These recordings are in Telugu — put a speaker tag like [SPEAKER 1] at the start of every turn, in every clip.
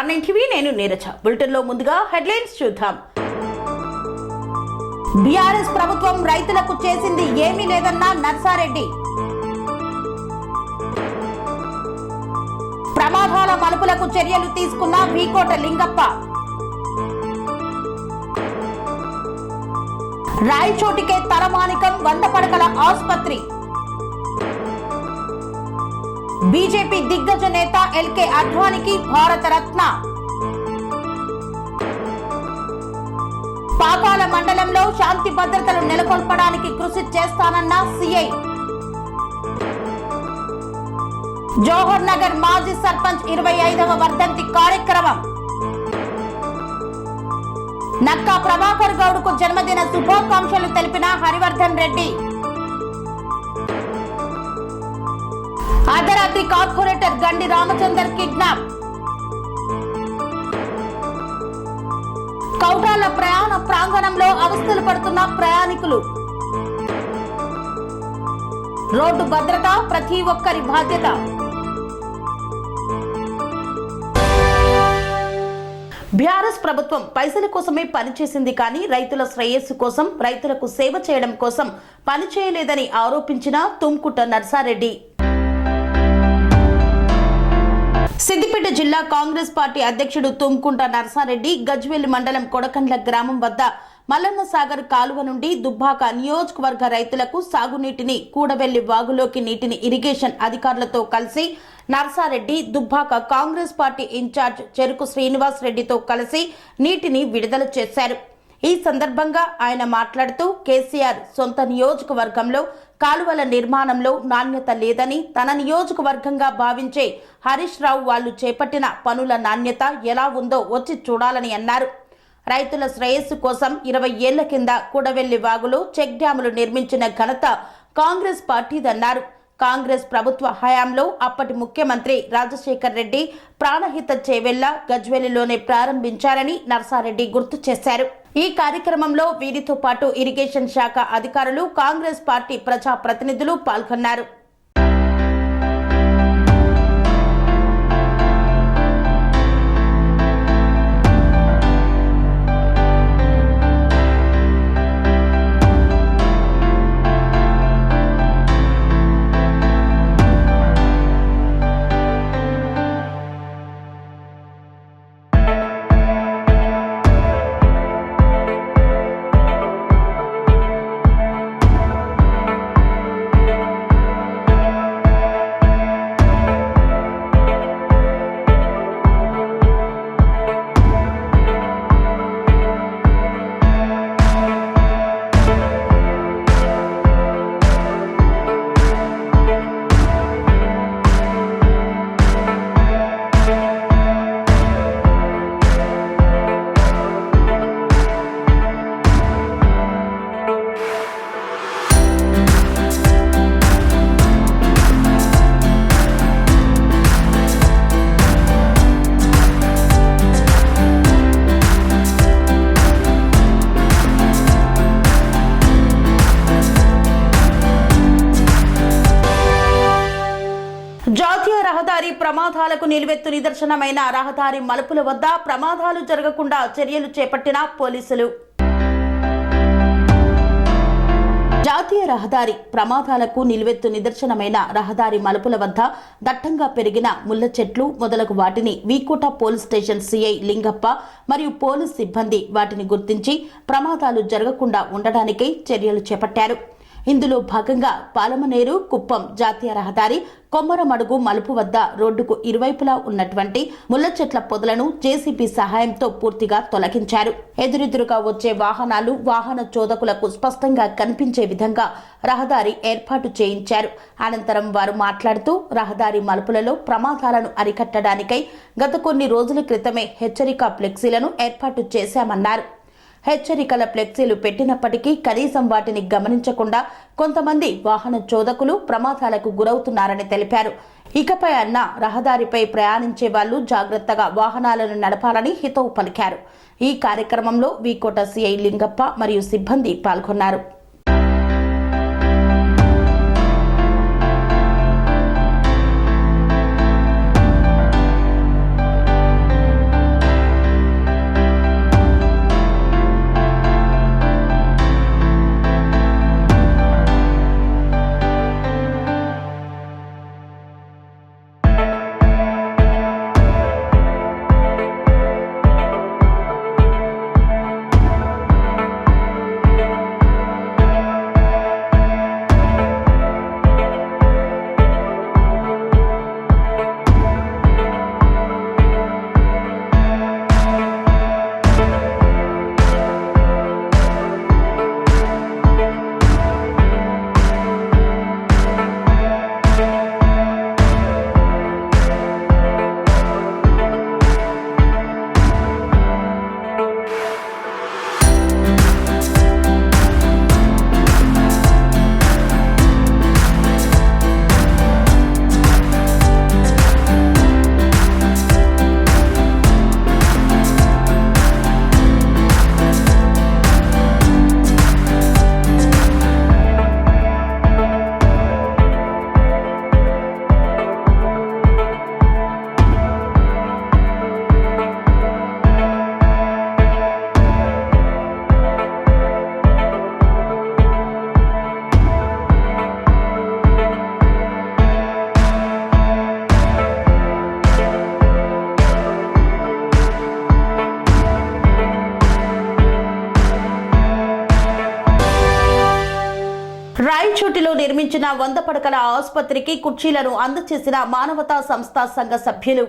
[SPEAKER 1] స్టార్9 టీవీ నేను నీరజ. బులెటిన్ లో ముందుగా హెడ్లైన్స్ చూద్దాం. బీఆర్ఎస్ ప్రభుత్వం రైతులకు చేసింది ఏమీ లేదన్న నర్సారెడ్డి. ప్రమాదాల మలుపులకు చర్యలు తీసుకున్న వీకోట లింగప్ప. రాయచోటికే తలమానికం 100 పడకల ఆసుపత్రి. బీజేపీ దిగ్గజ నేత ఎల్కే అద్వానికి భారతరత్న. పాకాల మండలంలో శాంతి భద్రతలు నెలకొల్పడానికి కృషి చేస్తానన్న సీఐ. జోహర్ నగర్ మాజీ సర్పంచ్ 25వ వర్ధంతి కార్యక్రమం. నక్కా ప్రభాకర్ గౌడ్కు జన్మదిన శుభాకాంక్షలు తెలిపిన హరివర్ధన్ రెడ్డి. అర్ధరాత్రి కార్పొరేటర్ గండి రామచందర్ కిడ్నాప్. కౌటాల ప్రయాణ ప్రాంగణంలో అవస్థలు పడుతున్న ప్రయాణికులు. రోడ్డు భద్రత ప్రతి ఒక్కరి బాధ్యత. బీఆర్ఎస్ ప్రభుత్వం పైసల కోసమే పనిచేసింది కానీ రైతుల శ్రేయస్సు కోసం, రైతులకు సేవ చేయడం కోసం పనిచేయలేదని ఆరోపించిన తుమ్కుట నర్సారెడ్డి. సిద్దిపేట జిల్లా కాంగ్రెస్ పార్టీ అధ్యక్షుడు తుమ్కుంట నర్సారెడ్డి గజ్వేల్ మండలం కొడకండ్ల గ్రామం వద్ద మల్లన్న సాగర్ కాలువ నుండి దుబ్బాక నియోజకవర్గ రైతులకు సాగునీటిని కూడవెల్లి వాగులోకి నీటిని ఇరిగేషన్ అధికారులతో కలిసి నర్సారెడ్డి దుబ్బాక కాంగ్రెస్ పార్టీ ఇన్ఛార్జ్ చెరుకు శ్రీనివాస్ రెడ్డితో కలిసి నీటిని విడుదల చేశారు. ఈ సందర్భంగా ఆయన మాట్లాడుతూ కేసీఆర్ సొంత నియోజకవర్గంలో కాలువల నిర్మాణంలో నాణ్యత లేదని, తన నియోజకవర్గంగా భావించే హరీష్ రావు వాళ్లు చేపట్టిన పనుల నాణ్యత ఎలా ఉందో వచ్చి చూడాలని అన్నారు. రైతుల శ్రేయస్సు కోసం 20 ఏళ్ల కింద కూడవెల్లి వాగులో చెక్ డ్యాములు నిర్మించిన ఘనత కాంగ్రెస్ పార్టీదన్నారు. కాంగ్రెస్ ప్రభుత్వ హయాంలో అప్పటి ముఖ్యమంత్రి రాజశేఖర్ రెడ్డి ప్రాణహిత చేవెళ్ల గజ్వేలిలోనే ప్రారంభించారని నర్సారెడ్డి గుర్తు చేశారు. ఈ కార్యక్రమంలో వీరితో పాటు ఇరిగేషన్ శాఖ అధికారులు, కాంగ్రెస్ పార్టీ ప్రజా ప్రతినిధులు పాల్గొన్నారు. జాతీయ రహదారి ప్రమాదాలకు నిలువెత్తు నిదర్శనమైన రహదారి మలుపుల వద్ద ప్రమాదాలు జరగకుండా చర్యలు చేపట్టిన పోలీసులు. జాతీయ రహదారి ప్రమాదాలకు నిలువెత్తు నిదర్శనమైన రహదారి మలుపుల వద్ద దట్టంగా పెరిగిన ముళ్ల చెట్లు మొదలగు వాటిని V Kota police station CI Lingappa మరియు పోలీస్ సిబ్బంది వాటిని గుర్తించి ప్రమాదాలు జరగకుండా ఉండడానికై చర్యలు చేపట్టారు. ఇందులో భాగంగా పాలమనేరు కుప్పం జాతీయ రహదారి కొమ్మరమడుగు మలుపు వద్ద రోడ్డుకు ఇరువైపులా ఉన్నటువంటి ముళ్ల చెట్ల పొదలను జేసీబీ సహాయంతో పూర్తిగా తొలగించారు. ఎదురెదురుగా వచ్చే వాహనాలు, వాహన చోదకులకు స్పష్టంగా కనిపించే విధంగా రహదారి ఏర్పాటు చేయించారు. అనంతరం వారు మాట్లాడుతూ రహదారి మలుపులలో ప్రమాదాలను అరికట్టడానికై గత కొన్ని రోజుల క్రితమే హెచ్చరిక ఫ్లెక్సీలను ఏర్పాటు చేశామన్నారు. హెచ్చరికల ఫ్లెక్సీలు పెట్టినప్పటికీ కనీసం వాటిని గమనించకుండా కొంతమంది వాహన చోదకులు ప్రమాదాలకు గురవుతున్నారని తెలిపారు. ఇకపై అన్న రహదారిపై ప్రయాణించే వాళ్లు జాగ్రత్తగా వాహనాలను నడపాలని హితవు పలికారు. ఈ కార్యక్రమంలో వీకోట సీఐ లింగప్ప మరియు సిబ్బంది పాల్గొన్నారు. రాయచోటిలో నిర్మించిన 100 పడకల ఆసుపత్రికి కుర్చీలను అందజేసిన మానవతా సంస్థ సంఘ సభ్యులు.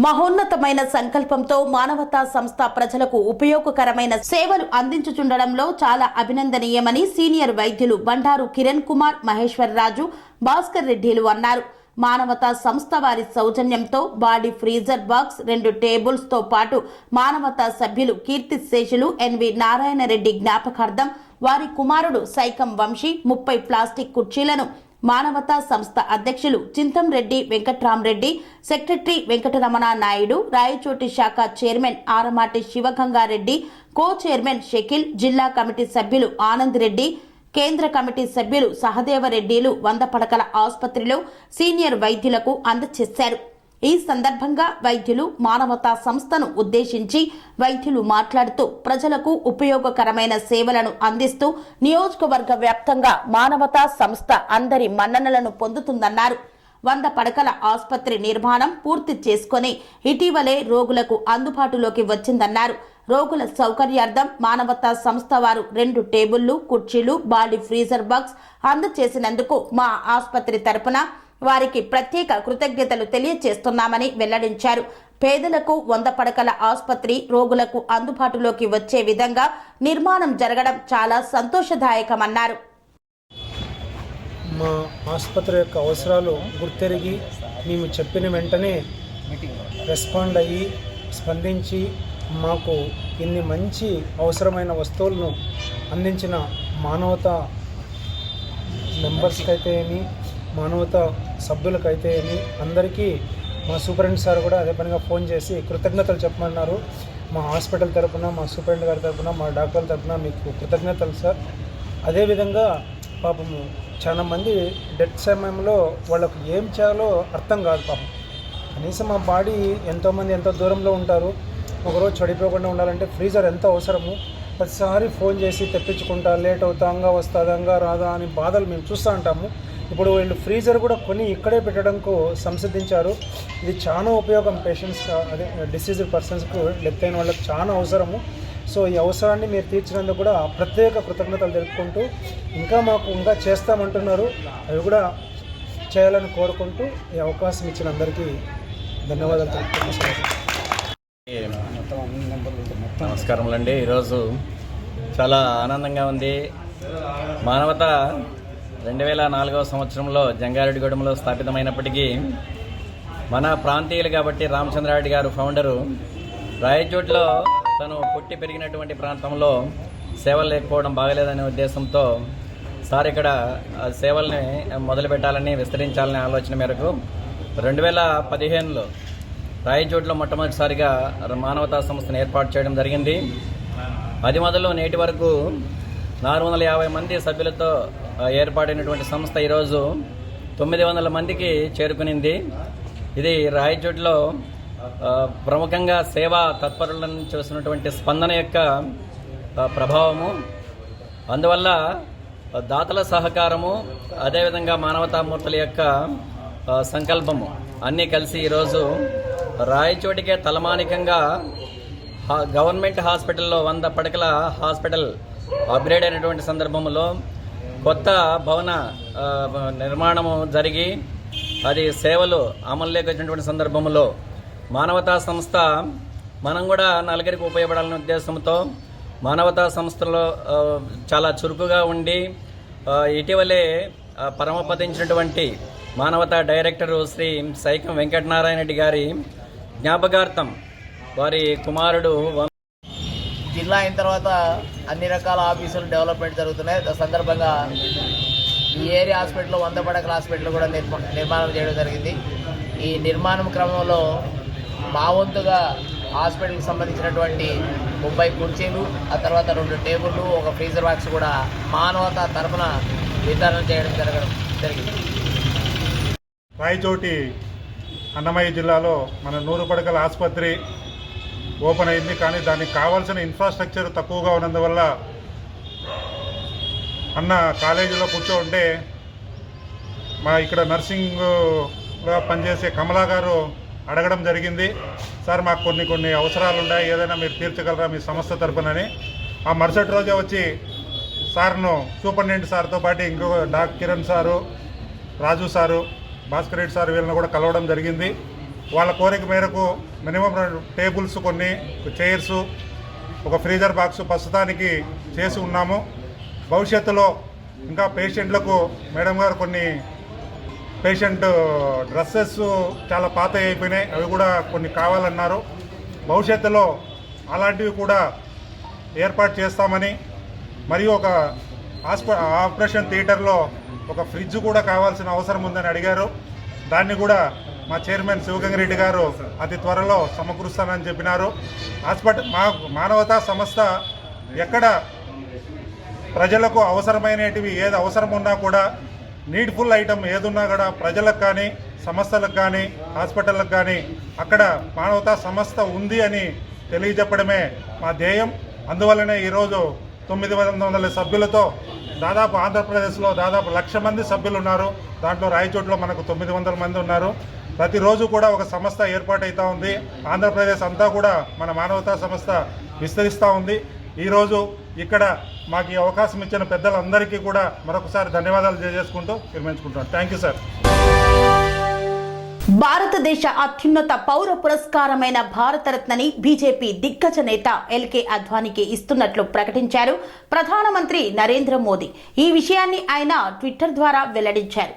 [SPEAKER 1] మహోన్నతమైన సంకల్పంతో మానవతా సంస్థ ప్రజలకు ఉపయోగకరమైన సేవలు అందించుచుండడంలో చాలా అభినందనీయమని సీనియర్ వైద్యులు బండారు కిరణ్ కుమార్, మహేశ్వర్ రాజు, భాస్కర్ రెడ్డిలు అన్నారు. మానవతా సంస్థ వారి సౌజన్యంతో బాడీ ఫ్రీజర్ బాక్స్, 2 టేబుల్స్ తో పాటు మానవతా సభ్యులు కీర్తిశేషులు ఎన్వి నారాయణ రెడ్డి జ్ఞాపకార్థం వారి కుమారుడు సైకం వంశీ 30 ప్లాస్టిక్ కుర్చీలను మానవతా సంస్థ అధ్యక్షులు చింతంరెడ్డి వెంకట్రామరెడ్డి, సెక్రటరీ వెంకటరమణ నాయుడు, రాయచోటి శాఖ chairman Aramati Sivagangareddy, co chairman Shakeel, జిల్లా కమిటీ సభ్యులు ఆనంద్ రెడ్డి, కేంద్ర కమిటీ సభ్యులు సహదేవరెడ్డిలు 100 పడకల ఆసుపత్రిలో సీనియర్ వైద్యులకు అందజేశారు. ఈ సందర్భంగా వైద్యులు మానవతా సంస్థను ఉద్దేశించి వైద్యులు మాట్లాడుతూ ప్రజలకు ఉపయోగకరమైన సేవలను అందిస్తూ నియోజకవర్గ వ్యాప్తంగా మానవతా సంస్థ అందరి మన్ననలను పొందుతుందన్నారు. 100 పడకల ఆసుపత్రి నిర్మాణం పూర్తి చేసుకుని ఇటీవలే రోగులకు అందుబాటులోకి వచ్చిందన్నారు. రోగుల సౌకర్యార్థం మానవతా సంస్థ వారు 2 టేబుళ్లు, కుర్చీలు, బాడీ ఫ్రీజర్ బాక్స్ అందజేసినందుకు మా ఆసుపత్రి తరపున వారికి ప్రత్యేక కృతజ్ఞతలు తెలియజేస్తున్నామని వెల్లడించారు. పేదలకు 100 పడకల ఆసుపత్రి రోగులకు అందుబాటులోకి వచ్చే విధంగా నిర్మాణం జరగడం చాలా సంతోషదాయకమన్నారు.
[SPEAKER 2] మా ఆసుపత్రి యొక్క అవసరాలు గుర్తెరిగి మేము చెప్పిన వెంటనే రెస్పాండ్ అయ్యి స్పందించి మాకు ఇన్ని మంచి అవసరమైన వస్తువులను అందించిన మానవతా మెంబర్స్కి అయితే ఏమి, మానవతా సభ్యులకైతే ఏమి అందరికీ మా సూపరింటెండెంట్ సార్ కూడా అదే పనిగా ఫోన్ చేసి కృతజ్ఞతలు చెప్పమన్నారు. మా హాస్పిటల్ తరపున, మా సూపరింటెండెంట్ గారి తరపున, మా డాక్టర్ల తరపున మీకు కృతజ్ఞతలు సార్. అదేవిధంగా పాపము చాలా మంది డెత్ సమయంలో వాళ్ళకు ఏం చేయాలో అర్థం కాదు పాపం. కనీసం మా బాడీ ఎంతోమంది ఎంతో దూరంలో ఉంటారు, ఒకరోజు చెడిపోకుండా ఉండాలంటే ఫ్రీజర్ ఎంత అవసరము. ప్రతిసారి ఫోన్ చేసి తెప్పించుకుంటా, లేట్ అవుతాంగా వస్తుందంగా రాదా అని బాధలు మేము చూస్తూ ఉంటాము. ఇప్పుడు వీళ్ళు ఫ్రీజర్ కూడా కొని ఇక్కడే పెట్టడంకు సంసిద్ధించారు. ఇది చాలా ఉపయోగం పేషెంట్స్, అదే డిసీజ్డ్ పర్సన్స్కు, డెత్ అయిన వాళ్ళకి చాలా అవసరము. సో ఈ అవసరాన్ని మీరు తీర్చినందుకు కూడా ప్రత్యేక కృతజ్ఞతలు తెలుపుకుంటూ ఇంకా చేస్తామంటున్నారు, అవి కూడా చేయాలని కోరుకుంటూ ఈ అవకాశం ఇచ్చిన అందరికీ ధన్యవాదాలు తెలుపుతున్నాను.
[SPEAKER 3] నమస్కారములండి. ఈరోజు చాలా ఆనందంగా ఉంది. మానవత 2004వ సంవత్సరంలో జంగారెడ్డిగూడెంలో స్థాపితమైనప్పటికీ మన ప్రాంతీయులు కాబట్టి రామచంద్రారెడ్డి గారు ఫౌండరు రాయచోటిలో తను పుట్టి పెరిగినటువంటి ప్రాంతంలో సేవలు లేకపోవడం బాగలేదనే ఉద్దేశంతో సార్ ఇక్కడ సేవల్ని మొదలుపెట్టాలని విస్తరించాలనే ఆలోచన మేరకు 2015లో రాయచోటిలో మొట్టమొదటిసారిగా మానవతా సంస్థను ఏర్పాటు చేయడం జరిగింది. అది మొదలు నేటి వరకు 450 మంది సభ్యులతో ఏర్పాటైనటువంటి సంస్థ ఈరోజు 900 మందికి చేరుకునింది. ఇది రాయచోటిలో ప్రముఖంగా సేవా తత్పరులను చూసినటువంటి స్పందన యొక్క ప్రభావము, అందువల్ల దాతల సహకారము, అదేవిధంగా మానవతామూర్తుల యొక్క సంకల్పము అన్నీ కలిసి ఈరోజు రాయచోటికే తలమానికంగా గవర్నమెంట్ హాస్పిటల్లో 100 పడకల హాస్పిటల్ అప్గ్రేడ్ అయినటువంటి సందర్భంలో కొత్త భవన నిర్మాణము జరిగి అది సేవలు అమలులోకి వచ్చినటువంటి సందర్భంలో మానవతా సంస్థ మనం కూడా నలుగురికి ఉపయోగపడాలనే ఉద్దేశంతో మానవతా సంస్థలో చాలా చురుకుగా ఉండి ఇటీవలే పరమపదించినటువంటి మానవతా డైరెక్టరు శ్రీ సైకం వెంకటనారాయణ రెడ్డి గారి జ్ఞాపకార్థం వారి కుమారుడు
[SPEAKER 4] జిల్లా అయిన తర్వాత అన్ని రకాల ఆఫీసులు డెవలప్మెంట్ జరుగుతున్నాయి. సందర్భంగా ఈ ఏరియా హాస్పిటల్లో 100 పడకల హాస్పిటల్ కూడా నిర్మాణం చేయడం జరిగింది. ఈ నిర్మాణం క్రమంలో మా వంతుగా హాస్పిటల్కి సంబంధించినటువంటి 30 కుర్చీలు, ఆ తర్వాత 2 టేబుళ్ళు, ఒక ఫ్రీజర్ బాక్స్ కూడా మానవతా తరఫున వితరణ చేయడం జరిగింది.
[SPEAKER 5] రాయచోటి అన్నమయ్య జిల్లాలో మన 100 పడకల ఆసుపత్రి ఓపెన్ అయింది. కానీ దానికి కావాల్సిన ఇన్ఫ్రాస్ట్రక్చర్ తక్కువగా ఉన్నందువల్ల అన్న కాలేజీలో కూర్చోంటే మా ఇక్కడ నర్సింగ్గా పనిచేసే కమలా గారు అడగడం జరిగింది, సార్ మాకు కొన్ని అవసరాలు ఉన్నాయి, ఏదైనా మీరు తీర్చగలరా మీ సంస్థ తరపునని. ఆ మరుసటి రోజే వచ్చి సార్ను సూపరింటెండెంట్ సార్తో పాటు ఇంకొక కిరణ్ సారు, రాజు సారు, భాస్కర్ రెడ్డి సార్ వీళ్ళని కూడా కలవడం జరిగింది. వాళ్ళ కోరిక మేరకు మినిమం 2 టేబుల్స్, కొన్ని చైర్స్, ఒక ఫ్రీజర్ బాక్స్ ప్రస్తుతానికి చేసి ఉన్నాము. భవిష్యత్తులో ఇంకా పేషెంట్లకు మేడం గారు కొన్ని పేషెంట్ డ్రెస్సెస్ చాలా పాత అయిపోయినాయి, అవి కూడా కొన్ని కావాలన్నారు. భవిష్యత్తులో అలాంటివి కూడా ఏర్పాటు చేస్తామని, మరియు ఒక ఆపరేషన్ థియేటర్లో ఒక ఫ్రిడ్జ్ కూడా కావాల్సిన అవసరం ఉందని అడిగారు. దాన్ని కూడా మా చైర్మన్ శివగంగారెడ్డి గారు అతి త్వరలో సమకూరుస్తానని చెప్పినారు. మానవతా సంస్థ ఎక్కడ ప్రజలకు అవసరమైనటివి ఏది అవసరం ఉన్నా కూడా, నీడ్ఫుల్ ఐటమ్ ఏదున్నా కూడా ప్రజలకు కానీ, సంస్థలకు కానీ, హాస్పిటళ్ళకు కానీ అక్కడ మానవతా సంస్థ ఉంది అని తెలియజెప్పడమే మా ధ్యేయం. అందువల్లనే ఈరోజు 900 సభ్యులతో దాదాపు ఆంధ్రప్రదేశ్లో దాదాపు 1,00,000 మంది సభ్యులు ఉన్నారు. దాంట్లో రాయచోట్లో మనకు 900 మంది ఉన్నారు. ప్రతిరోజు కూడా ఒక సంస్థ ఏర్పాటవుతూ ఉంది. ఆంధ్రప్రదేశ్ అంతా కూడా మన మానవతా సంస్థ విస్తరిస్తూ ఉంది. ఈరోజు ఇక్కడ మాకు ఈ అవకాశం ఇచ్చిన పెద్దలందరికీ కూడా మరొకసారి ధన్యవాదాలు తెలియజేసుకుంటూ విరమించుకుంటున్నాను. Thank you sir.
[SPEAKER 1] భారతదేశ అత్యున్నత పౌర పురస్కారమైన భారతరత్నని బీజేపీ దిగ్గజ నేత ఎల్కే అద్వానీకి ఇస్తున్నట్లు ప్రకటించారు ప్రధానమంత్రి నరేంద్ర మోదీ. ఈ విషయాన్ని ఆయన ట్విట్టర్ ద్వారా వెల్లడించారు.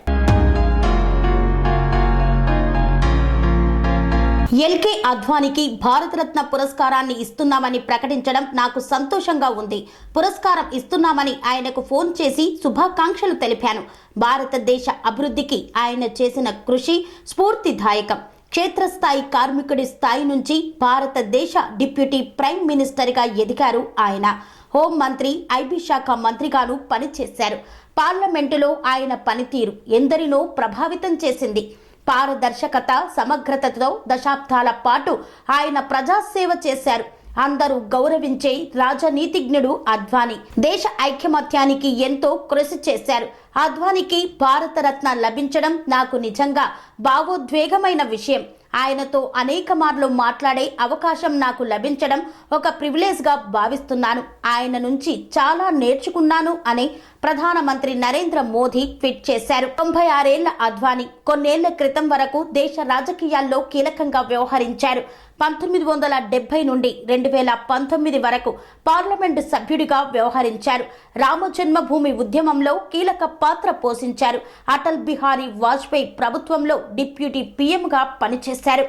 [SPEAKER 1] ఎల్కే అద్వానీకి భారతరత్న పురస్కారాన్ని ఇస్తున్నామని ప్రకటించడం నాకు సంతోషంగా ఉంది. పురస్కారం ఇస్తున్నామని ఆయనకు ఫోన్ చేసి శుభాకాంక్షలు తెలిపాను. భారతదేశ అభివృద్ధికి ఆయన చేసిన కృషి స్ఫూర్తిదాయకం. క్షేత్రస్థాయి కార్మికుడి స్థాయి నుంచి భారతదేశ డిప్యూటీ ప్రైమ్ మినిస్టర్గా ఎదిగారు ఆయన. హోంమంత్రి, ఐబీ శాఖ మంత్రిగాను పనిచేశారు. పార్లమెంటులో ఆయన పనితీరు ఎందరినో ప్రభావితం చేసింది. పారదర్శకత, సమగ్రతతో దశాబ్దాల పాటు ఆయన ప్రజాసేవ చేశారు. అందరూ గౌరవించే రాజనీతిజ్ఞుడు అద్వానీ. దేశ ఐకమత్యానికి ఎంతో కృషి చేశారు. అద్వానీకి భారతరత్న లభించడం నాకు నిజంగా భావోద్వేగమైన విషయం. ఆయనతో అనేక మార్లు మాట్లాడే అవకాశం నాకు లభించడం ఒక ప్రివిలేజ్గా భావిస్తున్నాను. ఆయన నుంచి చాలా నేర్చుకున్నాను అని ప్రధానమంత్రి నరేంద్ర మోదీ ట్వీట్ చేశారు. 96 ఏళ్ల అద్వానీ కొన్నేళ్ల క్రితం వరకు దేశ రాజకీయాల్లో కీలకంగా వ్యవహరించారు. 1970 నుండి 2019 వరకు పార్లమెంటు సభ్యుడిగా వ్యవహరించారు. రామజన్మభూమి ఉద్యమంలో కీలక పాత్ర పోషించారు. అటల్ బిహారీ వాజ్పేయి ప్రభుత్వంలో డిప్యూటీ పీఎంగా పనిచేశారు.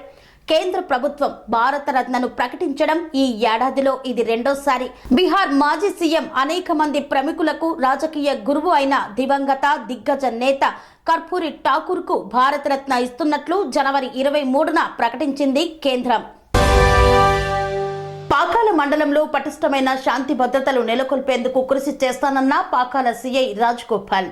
[SPEAKER 1] కేంద్ర ప్రభుత్వం భారతరత్నను ప్రకటించడం ఈ ఏడాదిలో ఇది రెండోసారి. బీహార్ మాజీ సీఎం, అనేక మంది ప్రముఖులకు రాజకీయ గురువు అయిన దివంగత దిగ్గజ నేత కర్పూరి ఠాకూర్ కు భారతరత్న ఇస్తున్నట్లు జనవరి 23న ప్రకటించింది కేంద్రం. పాకాల మండలంలో పటిష్టమైన శాంతి భద్రతలు నెలకొల్పేందుకు కృషి చేస్తానన్న పాకాల సీఐ రాజగోపాల్.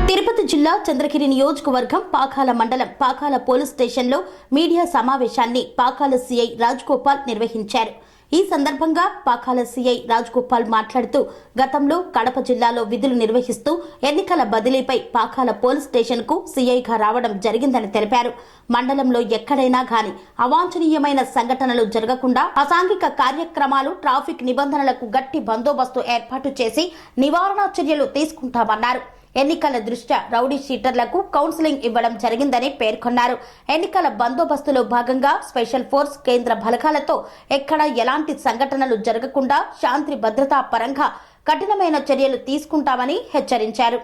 [SPEAKER 1] తిరుపతి జిల్లా చంద్రగిరి నియోజకవర్గం పాకాల మండలం పాకాల పోలీస్ స్టేషన్లో మీడియా సమావేశాన్ని పాకాల సీఐ రాజగోపాల్ నిర్వహించారు. ఈ సందర్భంగా పాకాల సీఐ రాజగోపాల్ మాట్లాడుతూ గతంలో కడప జిల్లాలో విధులు నిర్వహిస్తూ ఎన్నికల బదిలీపై పాకాల పోలీస్ స్టేషన్కు సీఐగా రావడం జరిగిందని తెలిపారు. మండలంలో ఎక్కడైనా గాని అవాంఛనీయమైన సంఘటనలు జరగకుండా అసాంఘిక కార్యక్రమాలు, ట్రాఫిక్ నిబంధనలకు గట్టి బందోబస్తు ఏర్పాటు చేసి నివారణ చర్యలు తీసుకుంటామన్నారు. ఎన్నికల దృష్ట్యా రౌడీ షీటర్లకు కౌన్సిలింగ్ ఇవ్వడం జరిగిందని పేర్కొన్నారు. ఎన్నికల బందోబస్తులో భాగంగా స్పెషల్ ఫోర్స్, కేంద్ర బలగాలతో ఎక్కడ ఎలాంటి సంఘటనలు జరగకుండా శాంతి భద్రతా పరంగా కఠినమైన చర్యలు తీసుకుంటామని హెచ్చరించారు.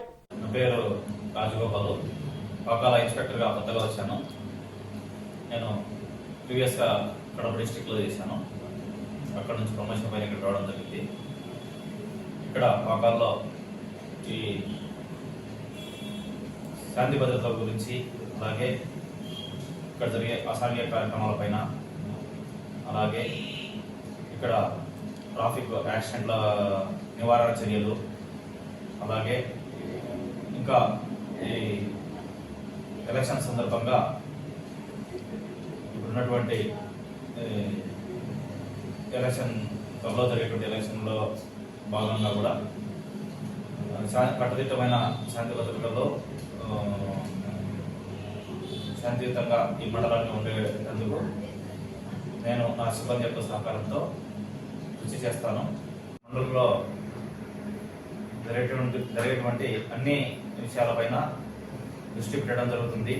[SPEAKER 6] పేరు రాజగోపాల్, పాకాల ఇన్స్పెక్టర్గా కొత్తగా వచ్చాను. నేను ప్రీవియస్గా కడప డిస్ట్రిక్ట్లో చేశాను. అక్కడ నుంచి ప్రమోషన్ పైన ఇక్కడ రావడం జరిగింది. ఇక్కడ పాకాల్లో ఈ శాంతి భద్రతల గురించి, అలాగే ఇక్కడ జరిగే అసాంఘిక కార్యక్రమాలపైన, అలాగే ఇక్కడ ట్రాఫిక్ యాక్సిడెంట్ల నివారణ చర్యలు, అలాగే ఇంకా ఈ ఎలక్షన్ సందర్భంగా ఇప్పుడున్నటువంటి ఎలక్షన్ త్వరలో జరిగేటువంటి ఎలక్షన్లో భాగంగా కూడా కట్టుదిట్టమైన శాంతి భద్రతలలో శాంతియుతంగా ఈ మండలాన్ని ఉండేందుకు నేను నా సిబ్బంది యొక్క సహకారంతో కృషి చేస్తాను. మండలంలో జరిగేటువంటి అన్ని విషయాలపైన దృష్టి పెట్టడం జరుగుతుంది.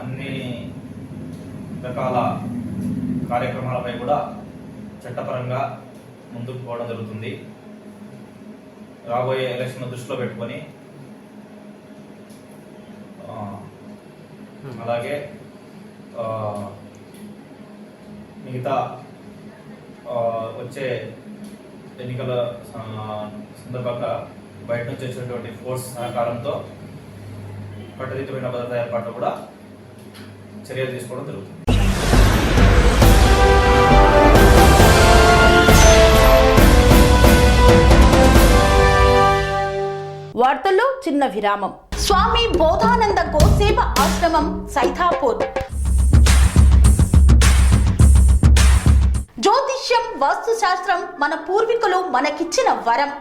[SPEAKER 6] అన్ని రకాల కార్యక్రమాలపై కూడా చట్టపరంగా ముందుకు పోవడం జరుగుతుంది. రాబోయే ఎలక్షన్ దృష్టిలో పెట్టుకొని అలాగే మిగతా వచ్చే ఎన్నికల సందర్భంగా బయట నుంచి వచ్చినటువంటి ఫోర్స్ సహకారంతో కట్టుదిట్టమైన భద్రతా ఏర్పాట్లు కూడా చర్యలు తీసుకోవడం జరుగుతుంది.
[SPEAKER 1] వార్తల్లో చిన్న విరామం. స్వామి బోధానంద గోసేవ ఆశ్రమం సైథాపూర్. జ్యోతిష్యం, వాస్తుశాస్త్రం మన పూర్వీకులు మనకిచ్చిన వరం.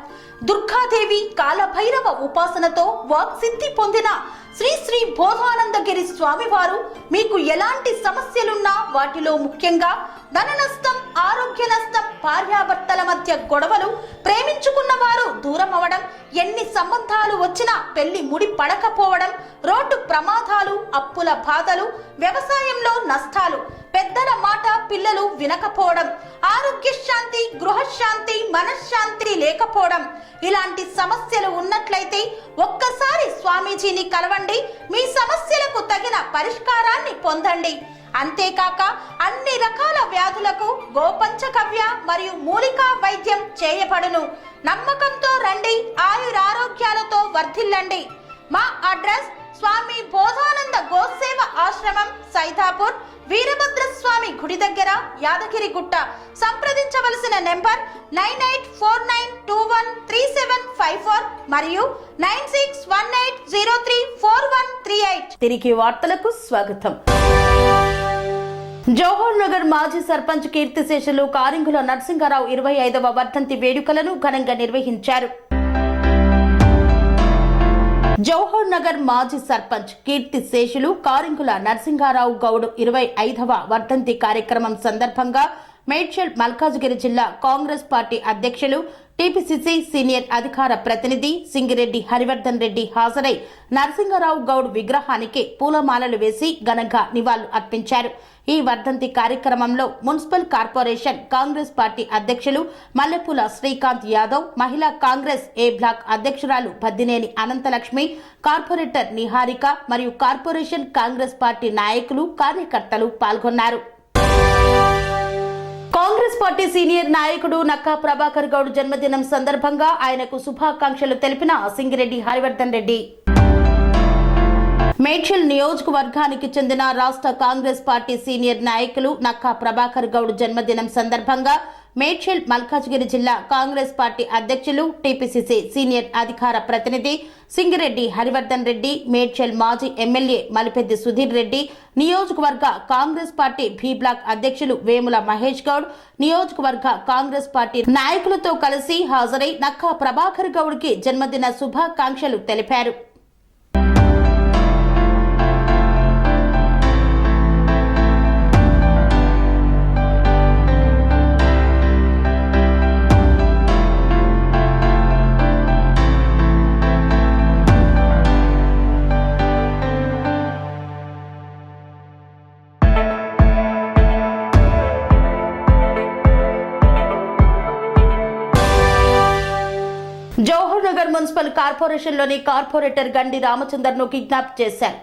[SPEAKER 1] దుర్గాదేవి, కాలభైరవ ఉపాసనతో వాక్సిద్ధి పొందిన శ్రీ శ్రీ బోధానందగిరి స్వామివారు మీకు ఎలాంటి సమస్యలున్నా, వాటిలో ముఖ్యంగా ధన నష్టం, ఆరోగ్య నష్టం, భార్యాభర్తల మధ్య గొడవలు, ప్రేమించుకున్న వారు దూరం అవడం, ఎన్ని సంబంధాలు వచ్చినా పెళ్లి ముడి పడకపోవడం, రోడ్డు ప్రమాదాలు, అప్పుల బాధలు, వ్యవసాయంలో నష్టాలు, పెద్దల మాట పిల్లలు వినకపోవడం, ఆరోగ్య శాంతి, గృహశాంతి, మనశ్శాంతి లేకపోవడం, ఇలాంటి సమస్యలు ఉన్నట్లయితే ఒక్కసారి స్వామీజీని కలవండి. మీ సమస్యలకు తగిన పరిష్కారాన్ని పొందండి. అంతేకాక అన్ని రకాల వ్యాధులకు గోపంచకవ్య మరియు మూలికా వైద్యం చేయబడును. నమ్మకంతో రండి, ఆయురారోగ్యాలతో వర్ధిల్లండి. మా అడ్రస్ స్వామి బోధానంద గోసేవ ఆశ్రమం సైథాపూర్, వీరభద్రస్వామి గుడి దగ్గర, యాదగిరిగుట్ట. సంప్రదించవలసిన నెంబర్ 9849213754 మరియు 9618034138. తిరిగి వార్తలకు స్వాగతం. జవహర్ నగర్ మాజీ సర్పంచ్ కీర్తిశేషులు కారింగుల నరసింహారావు 25వ వర్ధంతి వేడుకలను ఘనంగా నిర్వహించారు. జవహర్ నగర్ మాజీ సర్పంచ్ కీర్తిశేషులు కారింగుల నరసింహారావు గౌడ్ 25వ వర్ధంతి కార్యక్రమం సందర్భంగా మేడ్చల్ మల్కాజ్గిరి జిల్లా కాంగ్రెస్ పార్టీ అధ్యక్షులు, టీపీసీసీ సీనియర్ అధికార ప్రతినిధి సింగిరెడ్డి హరివర్ధన్ రెడ్డి హాజరై నరసింహారావు గౌడ్ విగ్రహానికి పూలమాలలు వేసి ఘనంగా నివాళులు అర్పించారు. ఈ వర్ధంతి కార్యక్రమంలో మున్సిపల్ కార్పొరేషన్ కాంగ్రెస్ పార్టీ అధ్యక్షులు మల్లెపూల శ్రీకాంత్ యాదవ్, మహిళా కాంగ్రెస్ ఏ బ్లాక్ అధ్యక్షురాలు బద్దినేని అనంతలక్ష్మి, కార్పొరేటర్ నిహారిక మరియు కార్పొరేషన్ కాంగ్రెస్ పార్టీ నాయకులు, కార్యకర్తలు పాల్గొన్నారు. కాంగ్రెస్ పార్టీ సీనియర్ నాయకుడు నక్కా ప్రభాకర్ గౌడ్ జన్మదినం సందర్భంగా ఆయనకు శుభాకాంక్షలు తెలిపిన సింగిరెడ్డి హరివర్ధన్ రెడ్డి. మేడ్చల్ నియోజకవర్గానికి చెందిన రాష్ట్ర కాంగ్రెస్ పార్టీ సీనియర్ నాయకులు నక్కా ప్రభాకర్ గౌడ్ జన్మదినం సందర్భంగా మేడ్చల్ మల్కాజ్గిరి జిల్లా కాంగ్రెస్ పార్టీ అధ్యక్షులు, టీపీసీసీ సీనియర్ అధికార ప్రతినిధి సింగిరెడ్డి హరివర్ధన్ రెడ్డి, మేడ్చల్ మాజీ ఎమ్మెల్యే మలిపెద్ది సుధీర్ రెడ్డి, నియోజకవర్గ కాంగ్రెస్ పార్టీ బి బ్లాక్ అధ్యక్షులు వేముల మహేష్ గౌడ్, నియోజకవర్గ కాంగ్రెస్ పార్టీ నాయకులతో కలిసి హాజరై నక్కా ప్రభాకర్ గౌడ్ కి జన్మదిన శుభాకాంక్షలు తెలిపారు. జవహర్ నగర్ మున్సిపల్ కార్పొరేషన్లోని కార్పొరేటర్ గండి రామచందర్ ను కిడ్నాప్ చేశారు.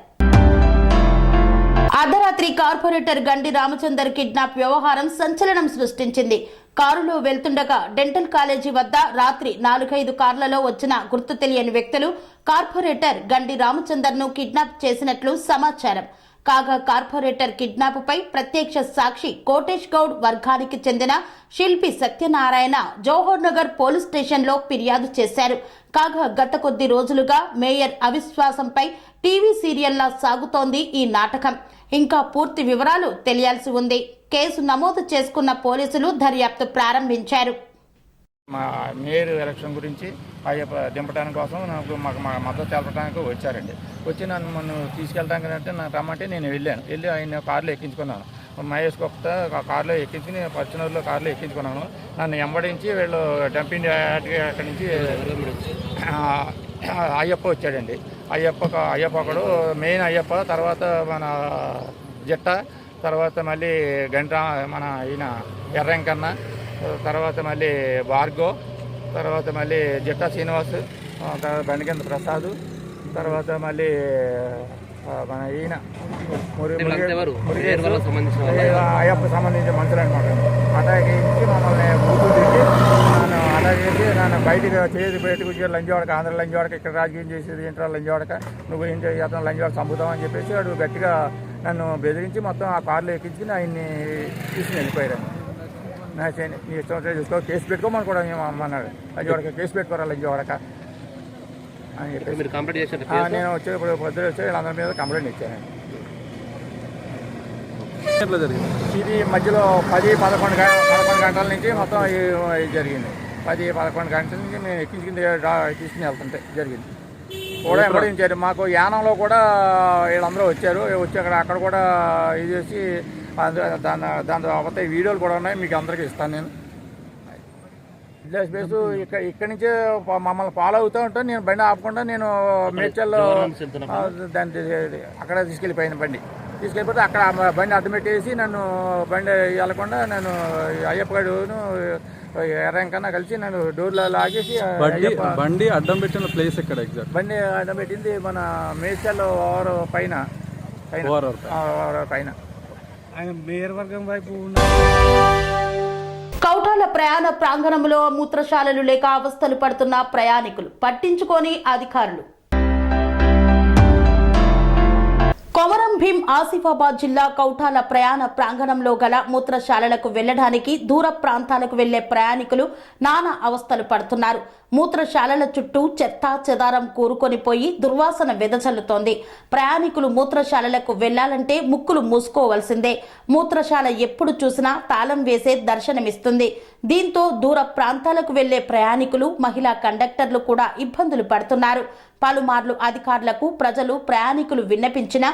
[SPEAKER 1] అర్ధరాత్రి కార్పొరేటర్ గండి రామచందర్ కిడ్నాప్ వ్యవహారం సంచలనం సృష్టించింది. కారులో వెళ్తుండగా డెంటల్ కాలేజీ వద్ద రాత్రి 4-5 కార్లలో వచ్చిన గుర్తు తెలియని వ్యక్తులు కార్పొరేటర్ గండి రామచందర్ ను కిడ్నాప్ చేసినట్లు సమాచారం. కాగా కార్పొరేటర్ కిడ్నాప్ పై ప్రత్యక్ష సాక్షి కోటేష్ గౌడ్ వర్గానికి చెందిన శిల్పి సత్యనారాయణ జవహర్ నగర్ పోలీస్ స్టేషన్లో ఫిర్యాదు చేశారు. కాగా గత కొద్ది రోజులుగా మేయర్ అవిశ్వాసంపై టీవీ సీరియల్లా సాగుతోంది ఈ నాటకం. ఇంకా పూర్తి వివరాలు తెలియాల్సి ఉంది. కేసు నమోదు చేసుకున్న పోలీసులు దర్యాప్తు ప్రారంభించారు.
[SPEAKER 7] మా మేయర్ ఎలక్షన్ గురించి దింపడానికి కోసం నాకు మా మద్దతు తెలపడానికి వచ్చారండి. వచ్చి నన్ను తీసుకెళ్ళడానికి అంటే నాకు రమ్మంటే నేను వెళ్ళాను. వెళ్ళి ఆయన కారులో ఎక్కించుకున్నాను. మహేష్ గుప్తా కారులో ఎక్కించుకుని పచ్చనూరులో కారులో ఎక్కించుకున్నాను. నన్ను వెంబడించి వీళ్ళు డంపింగ్ యార్డ్కి అక్కడి నుంచి అయ్యప్ప వచ్చాడండి. అయ్యప్ప ఒకడు మెయిన్ అయ్యప్ప, తర్వాత మన జట్ట, తర్వాత మళ్ళీ మన ఈయన ఎర్రంకన్న, తర్వాత మళ్ళీ భార్గో, తర్వాత మళ్ళీ జట్టా శ్రీనివాస్, తర్వాత బండికింద ప్రసాద్, తర్వాత మళ్ళీ మన ఈయన అయ్యప్ప సంబంధించిన మనుషులు అనమాట. అటాకి మమ్మల్ని బూతులు తిట్టి నన్ను బయటికి చేసి పెట్టుకొచ్చి లంజవాడక, ఆంధ్ర లంజవాడక, ఇక్కడ రాజకీయం చేసేది ఏంటో లంజవాడక, నువ్వు ఏం చేస్తావు లంజవాడక చంపుతావు అని చెప్పేసి వాడు గట్టిగా నన్ను బెదిరించి మొత్తం ఆ కారులో ఎక్కించుకుని ఆయన్ని తీసుకుని వెళ్ళిపోయాడు. నీ ఇష్టం చూసుకో, కేసు పెట్టుకోమని కూడా మేము అమ్మన్నాడు. లంజవాడక కేసు పెట్టుకోరా లంజవాడక అని చెప్పేసి నేను వచ్చేప్పుడు పొద్దున వచ్చి వీళ్ళందరి మీద కంప్లైంట్ ఇచ్చాను. ఇది మధ్యలో 10-11 గంటల నుంచి మొత్తం ఇది జరిగింది. 10-11 గంటల నుంచి మేము ఎక్కించుకుని తీసుకుని వెళ్తుంటే జరిగింది. కూడా వెంబడించారు. మాకు యానంలో కూడా వీళ్ళందరూ వచ్చి అక్కడ కూడా ఇది చేసి దాని తర్వాత వీడియోలు కూడా ఉన్నాయి, మీకు అందరికీ ఇస్తాను నేను. స్పేస్ ఇక్కడి నుంచే మమ్మల్ని ఫాలో అవుతూ ఉంటాను. నేను బండి ఆపకుండా నేను మేడ్చల్లో దాన్ని అక్కడ తీసుకెళ్ళిపోతే అక్కడ బండి అడ్డం పెట్టేసి నన్ను బండి వెళ్ళకుండా నన్ను అయ్యప్ప గడును ఎర్రంకన్నా కలిసి నన్ను డోర్లో లాగేసి
[SPEAKER 8] బండి అడ్డం పెట్టిన ప్లేస్ ఎక్కడ? ఎగ్జాక్ట్
[SPEAKER 7] బండి అడ్డం పెట్టింది మన మేడ్చల్లో ఓవర్ పైన
[SPEAKER 2] ఆయన మేయర్ వర్గం వైపు
[SPEAKER 1] కౌటాల ప్రయాణ ప్రాంగణంలో మూత్రశాలలు లేక అవస్థలు పడుతున్న ప్రయాణికులు పట్టించుకోని అధికారులు. కొమరం భీం ఆసిఫాబాద్ జిల్లా కౌటాల ప్రయాణ ప్రాంగణంలో గల మూత్రశాలలకు వెళ్లడానికి దూర ప్రాంతాలకు వెళ్లే ప్రయాణికులు నానా అవస్థలు పడుతున్నారు. మూత్రశాలల చుట్టూ చెత్త చెదారం కూరుకొని పోయి దుర్వాసన వెదజల్లుతోంది. ప్రయాణికులు మూత్రశాలలకు వెళ్లాలంటే ముక్కులు మూసుకోవలసిందే. మూత్రశాల ఎప్పుడు చూసినా తాళం వేసే దర్శనమిస్తుంది. దీంతో దూర ప్రాంతాలకు వెళ్లే ప్రయాణికులు, మహిళా కండక్టర్లు కూడా ఇబ్బందులు పడుతున్నారు. పలుమార్లు అధికారులకు ప్రజలు, ప్రయాణికులు విన్నపించినా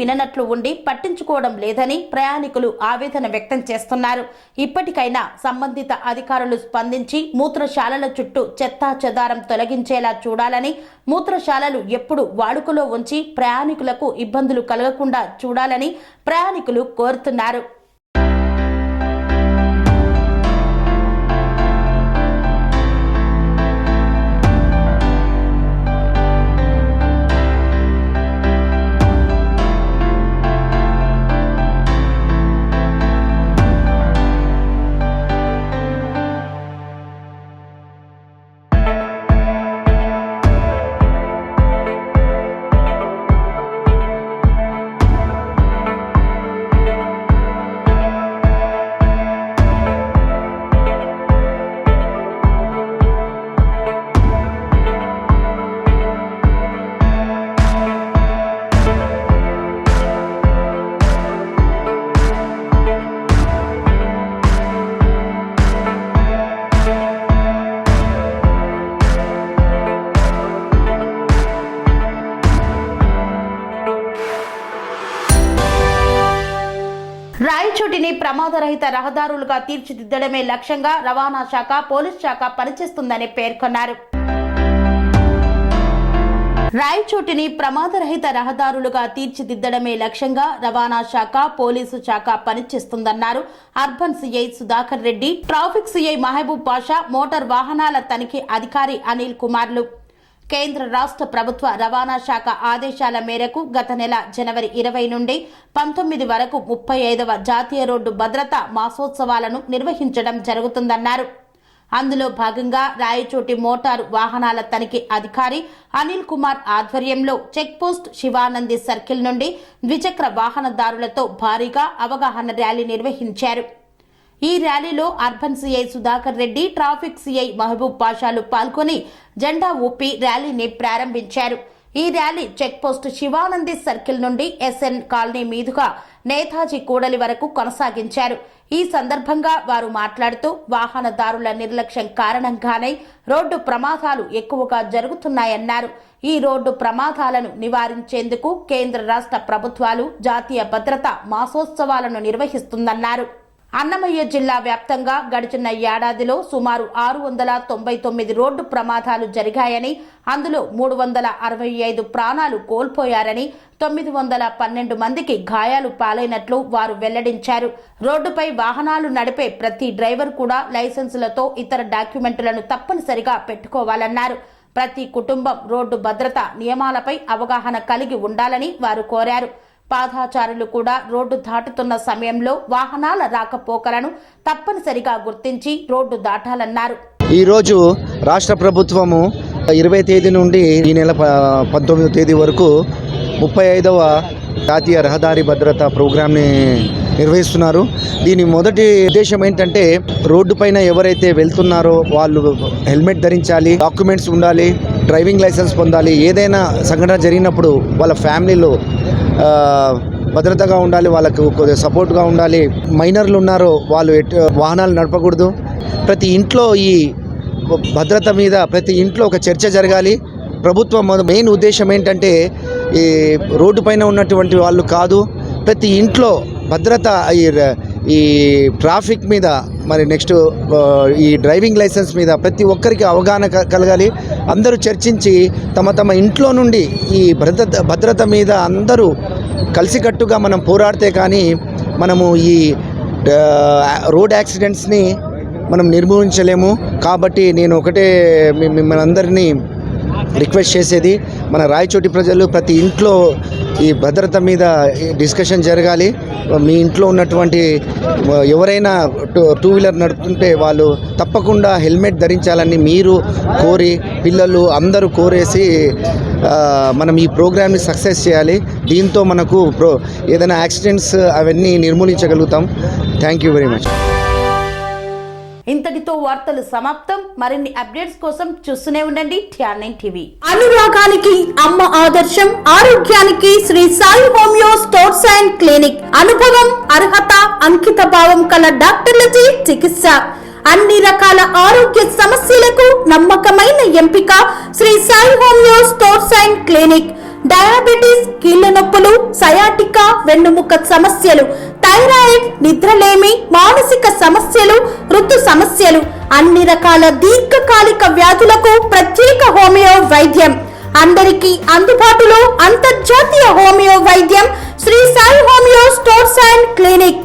[SPEAKER 1] విననట్లు ఉండి పట్టించుకోవడం లేదని ప్రయాణికులు ఆవేదన వ్యక్తం చేస్తున్నారు. ఇప్పటికైనా సంబంధిత అధికారులు స్పందించి మూత్రశాలల చుట్టూ చెత్తా చెదారం తొలగించేలా చూడాలని, మూత్రశాలలు ఎప్పుడు వాడుకలో ఉంచి ప్రయాణికులకు ఇబ్బందులు కలగకుండా చూడాలని ప్రయాణికులు కోరుతున్నారు. రాయచోటిని ప్రమాదరహిత రహదారులుగా తీర్చిదిద్దడమే లక్ష్యంగా రవాణా శాఖ, పోలీస్ శాఖ పనిచేస్తుందని పేర్కొన్నారు. రాయచోటిని ప్రమాదరహిత రహదారులుగా తీర్చిదిద్దడమే లక్ష్యంగా రవాణా శాఖ, పోలీసు శాఖ పనిచేస్తుందన్నారు. Urban CI Sudhakar Reddy, traffic CI Mahaboob Pasha, motor వాహనాల తనిఖీ అధికారి అనిల్ కుమార్లు. కేంద్ర రాష్ట్ర ప్రభుత్వ రవాణా శాఖ ఆదేశాల మేరకు గత నెల జనవరి 20 నుండి 19 వరకు 35వ జాతీయ రోడ్డు భద్రతా మాసోత్సవాలను నిర్వహించడం జరుగుతుందన్నారు. అందులో భాగంగా రాయచోటి మోటారు వాహనాల తనిఖీ అధికారి అనిల్ కుమార్ ఆధ్వర్యంలో చెక్పోస్ట్ శివానంది సర్కిల్ నుండి ద్విచక్ర వాహనదారులతో భారీగా అవగాహన ర్యాలీ నిర్వహించారు. ఈ ర్యాలీలో urban CI Sudhakar Reddy, traffic CI Mahaboob పాషాలు పాల్గొని జెండా ఊపి ర్యాలీని ప్రారంభించారు. ఈ ర్యాలీ చెక్పోస్ట్ శివానంది సర్కిల్ నుండి SN కాలనీ మీదుగా నేతాజీ కూడలి వరకు కొనసాగించారు. ఈ సందర్భంగా వారు మాట్లాడుతూ వాహనదారుల నిర్లక్ష్యం కారణంగానే రోడ్డు ప్రమాదాలు ఎక్కువగా జరుగుతున్నాయన్నారు. ఈ రోడ్డు ప్రమాదాలను నివారించేందుకు కేంద్ర రాష్ట్ర ప్రభుత్వాలు జాతీయ భద్రతా మాసోత్సవాలను నిర్వహిస్తుందన్నారు. అన్నమయ్య జిల్లా వ్యాప్తంగా గడిచిన ఏడాదిలో సుమారు 699 రోడ్డు ప్రమాదాలు జరిగాయని, అందులో 365 ప్రాణాలు కోల్పోయారని, 912 మందికి గాయాలు పాలైనట్లు వారు వెల్లడించారు. రోడ్డుపై వాహనాలు నడిపే ప్రతి డ్రైవర్ కూడా లైసెన్సులతో ఇతర డాక్యుమెంట్లను తప్పనిసరిగా పెట్టుకోవాలన్నారు. ప్రతి కుటుంబం రోడ్డు భద్రతా నియమాలపై అవగాహన కలిగి ఉండాలని వారు కోరారు. పాదాచారులు కూడా రోడ్డు దాటుతున్న సమయంలో వాహనాల రాకపోకలను తప్పనిసరిగా గుర్తించి రోడ్డు దాటాలన్నారు.
[SPEAKER 9] ఈరోజు రాష్ట్ర ప్రభుత్వము 20 తేదీ నుండి ఈ నెల 19వ తేదీ వరకు 35వ జాతీయ రహదారి భద్రతా ప్రోగ్రామ్ని నిర్వహిస్తున్నారు. దీని మొదటి ఉద్దేశం ఏంటంటే రోడ్డు పైన ఎవరైతే వెళ్తున్నారో వాళ్ళు హెల్మెట్ ధరించాలి, డాక్యుమెంట్స్ ఉండాలి, డ్రైవింగ్ లైసెన్స్ పొందాలి. ఏదైనా సంఘటన జరిగినప్పుడు వాళ్ళ ఫ్యామిలీలో భద్రతగా ఉండాలి, వాళ్ళకు కొద్దిగా సపోర్ట్గా ఉండాలి. మైనర్లు ఉన్నారో వాళ్ళు వాహనాలు నడపకూడదు. ప్రతి ఇంట్లో ఈ భద్రత మీద ప్రతి ఇంట్లో ఒక చర్చ జరగాలి. ప్రభుత్వం మెయిన్ ఉద్దేశం ఏంటంటే ఈ రోడ్డు పైన ఉన్నటువంటి వాళ్ళు కాదు, ప్రతి ఇంట్లో భద్రత ఈ ట్రాఫిక్ మీద, మరి నెక్స్ట్ ఈ డ్రైవింగ్ లైసెన్స్ మీద ప్రతి ఒక్కరికి అవగాహన కలగాలి. అందరూ చర్చించి తమ ఇంట్లో నుండి ఈ భద్రత మీద అందరూ కలిసికట్టుగా మనం పోరాడితే కానీ మనము ఈ రోడ్ యాక్సిడెంట్స్ని మనం నిర్మూలించలేము. కాబట్టి నేను ఒకటే మిమ్మల్ని అందరినీ రిక్వెస్ట్ చేసేది, మన రాయచోటి ప్రజలు ప్రతి ఇంట్లో ఈ భద్రత మీద డిస్కషన్ జరగాలి. మీ ఇంట్లో ఉన్నటువంటి ఎవరైనా టూ వీలర్ నడుపుతుంటే వాళ్ళు తప్పకుండా హెల్మెట్ ధరించాలని మీరు కోరి, పిల్లలు అందరూ కోరేసి మనం ఈ ప్రోగ్రామ్ని సక్సెస్ చేయాలి. దీంతో మనకు ఏదైనా యాక్సిడెంట్స్ అవన్నీ నిర్మూలించగలుగుతాం. Thank you very much.
[SPEAKER 1] ఇంతటితో వార్తలు సమాప్తం. మరిన్ని అప్డేట్స్ కోసం చూస్తూనే ఉండండి TR9 టీవీ. అనురాగానికి అమ్మ ఆదర్శం, ఆరోగ్యానికి Shri Sai homeo stores and clinic. అనుభవం, అర్హత, అంకిత భావం కల డాక్టర్లచే చికిత్స. అన్ని రకాల ఆరోగ్య సమస్యలకు నమ్మకమైన ఎంపిక Shri Sai homeo stores and clinic. Diabetes, కీళ్ల నొప్పులు, సయాటికా, వెన్నుముక సమస్యలు, థైరాయిడ్, నిద్రలేమి, మానసిక సమస్యలు, ఋతు సమస్యలు, అన్ని రకాల దీర్ఘకాలిక వ్యాధులకు ప్రత్యేక హోమియో వైద్యం. అందరికీ అందుబాటులో అంతర్జాతీయ హోమియో వైద్యం Shri Sai homeo stores and clinic.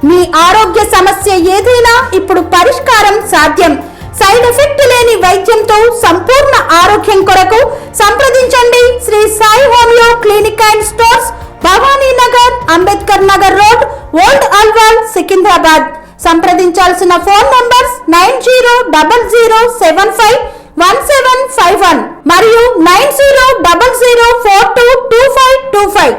[SPEAKER 1] మీ ఆరోగ్య సమస్య ఏదైనా ఇప్పుడు పరిష్కారం సాధ్యం. సైడ్ ఎఫెక్ట్ లేని వైద్యంతో సంపూర్ణ ఆరోగ్యం కొరకు సంప్రదించండి Shri Sai homeo clinic and stores, Bhavani Nagar, Ambedkar Nagar road, old Alwal, Secunderabad. సంప్రదించాల్సిన ఫోన్ నంబర్స్ 9000751751 మరియు 9000422525.